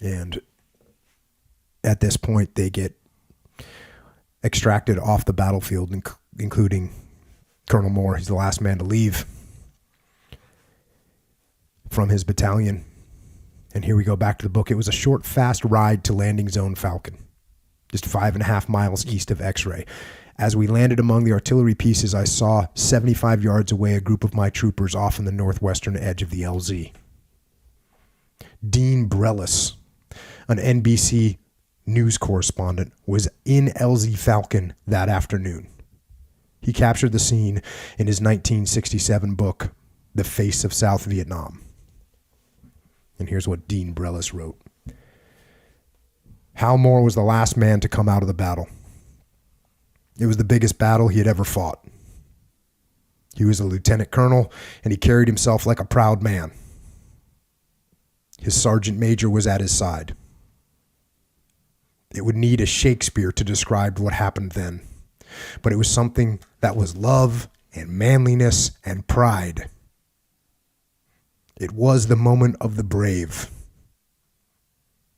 And at this point, they get extracted off the battlefield, including Colonel Moore. He's the last man to leave from his battalion. And here we go back to the book. It was a short, fast ride to Landing Zone Falcon, just 5.5 miles east of X-Ray. As we landed among the artillery pieces, I saw 75 yards away a group of my troopers off on the northwestern edge of the LZ. Dean Brelis, an NBC news correspondent, was in LZ Falcon that afternoon. He captured the scene in his 1967 book, The Face of South Vietnam. And here's what Dean Brelis wrote. Hal Moore was the last man to come out of the battle. It was the biggest battle he had ever fought. He was a lieutenant colonel, and he carried himself like a proud man. His sergeant major was at his side. It would need a Shakespeare to describe what happened then, but it was something that was love and manliness and pride. It was the moment of the brave.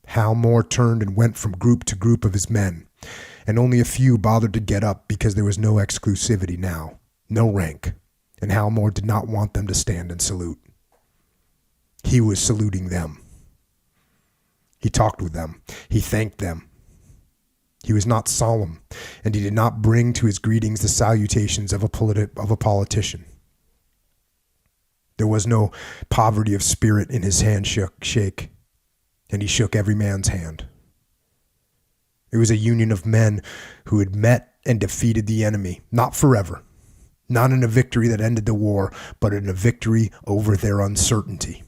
Hal Moore turned and went from group to group of his men, and only a few bothered to get up because there was no exclusivity now, no rank, and Hal Moore did not want them to stand and salute. He was saluting them. He talked with them. He thanked them. He was not solemn, and he did not bring to his greetings the salutations of a politician. There was no poverty of spirit in his handshake, and he shook every man's hand. It was a union of men who had met and defeated the enemy, not forever, not in a victory that ended the war, but in a victory over their uncertainty.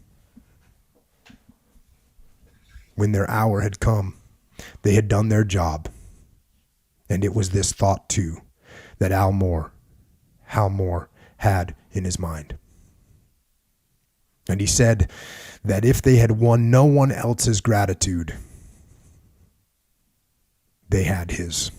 When their hour had come, they had done their job. And it was this thought, too, that Hal Moore had in his mind. And he said that if they had won no one else's gratitude, they had his.